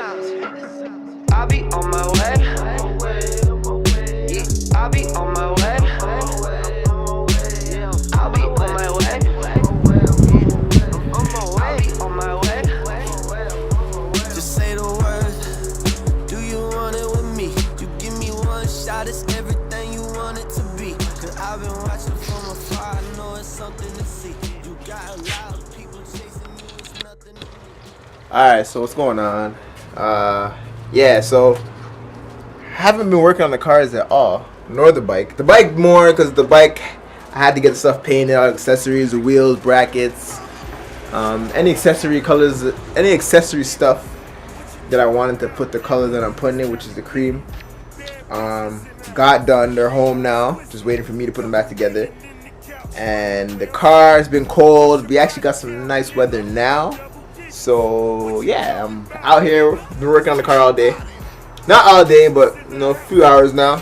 I'll be on my way. Yeah, I'll be on my way. I'll be on my way. I'll be on my way. Just say the words. Do you want it with me? You give me one shot, it's everything you want it to be. Cause I've been watching from afar, I know it's something to see. You got a lot of people chasing you, it's nothing to me. Alright, so what's going on? Yeah, so haven't been working on the cars at all, nor the bike. The bike more because the bike I had to get the stuff painted, all accessories, the wheels, brackets, any accessory colors, any accessory stuff that I wanted to put the color that I'm putting in, which is the cream. Got done. They're home now, just waiting for me to put them back together. And the car's been cold. We actually got some nice weather now. So yeah, I'm out here, been working on the car all day. Not all day, but you know, a few hours now.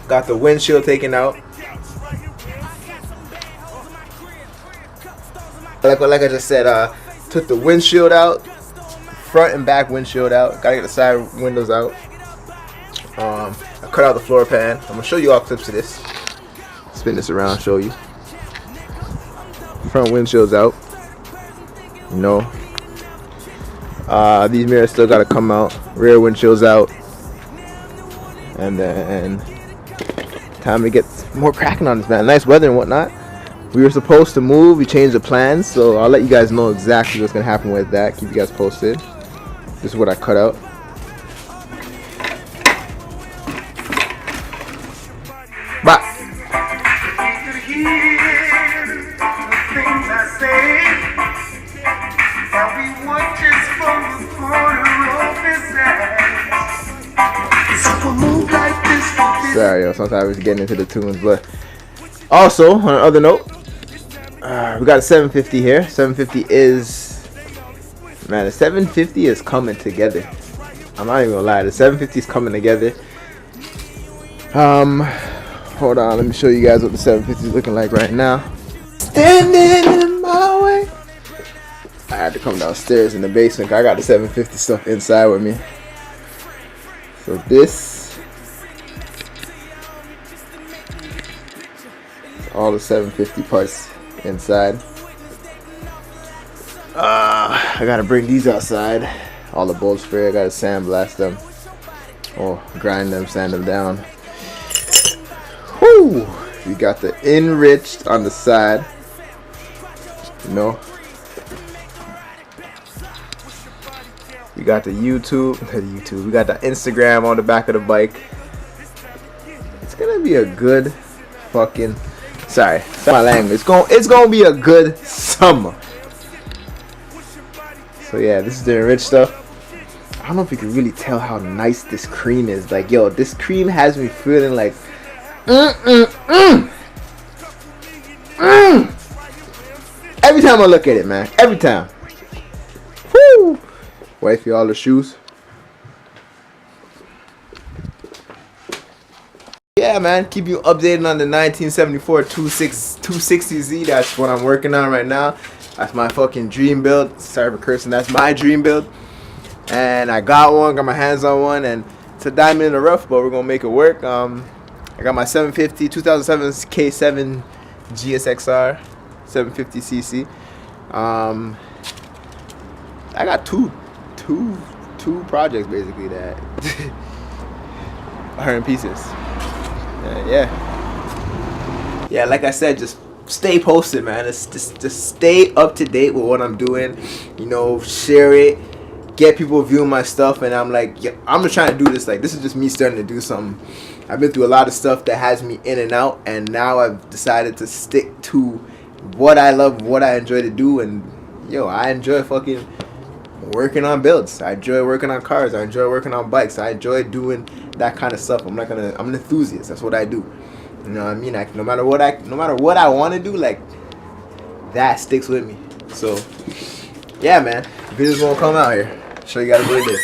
Got the windshield taken out. Like I just said, took the windshield out, front and back windshield out. Gotta get the side windows out. I cut out the floor pan. I'm gonna show you all clips of this. Spin this around, show you. Front windshield's out. You know. These mirrors still gotta come out. Rear windshield's out. And then time to get more cracking on this, man. Nice weather and whatnot. We were supposed to move. We changed the plans, so I'll let you guys know exactly what's gonna happen with that. Keep you guys posted. This is what I cut out. Bye. Sorry, yo, sometimes I was getting into the tunes, but also on another note, we got a 750 here. 750 is, man, the 750 is coming together. I'm not even gonna lie, the 750 is coming together. Hold on, let me show you guys what the 750 is looking like right now. Standing in my way. I had to come downstairs in the basement. I got the 750 stuff inside with me. So this is all the 750 parts inside. I gotta bring these outside. All the bolts free. I gotta sandblast them, or grind them, sand them down. Whoo! We got the enriched on the side. You know. We got the YouTube. We got the Instagram on the back of the bike. It's gonna be a good fucking. Sorry, my language. It's gonna be a good summer. So yeah, this is the enriched stuff. I don't know if you can really tell how nice this cream is. Like, yo, this cream has me feeling like every time I look at it, man. Every time. Woo! Wifey, all the shoes. Yeah, man. Keep you updated on the 1974 260Z. That's what I'm working on right now. That's my fucking dream build. Sorry for cursing. That's my dream build. And I got one. Got my hands on one. And it's a diamond in the rough, but we're going to make it work. I got my 750 2007 K7 GSXR 750cc. I got two projects basically that are in pieces. Yeah, like I said, just stay posted, man. Just stay up to date with what I'm doing. You know, share it, get people viewing my stuff, and I'm like, yeah, I'm just trying to do this. Like, this is just me starting to do something. I've been through a lot of stuff that has me in and out, and now I've decided to stick to what I love, what I enjoy to do, and yo, I enjoy fucking working on builds. I enjoy working on cars. I enjoy working on bikes. I enjoy doing that kind of stuff. I'm an enthusiast. That's what I do. You know what I mean? Like, no matter what I want to do, like, that sticks with me. So yeah, man, videos gonna come out here. Show you guys what it is.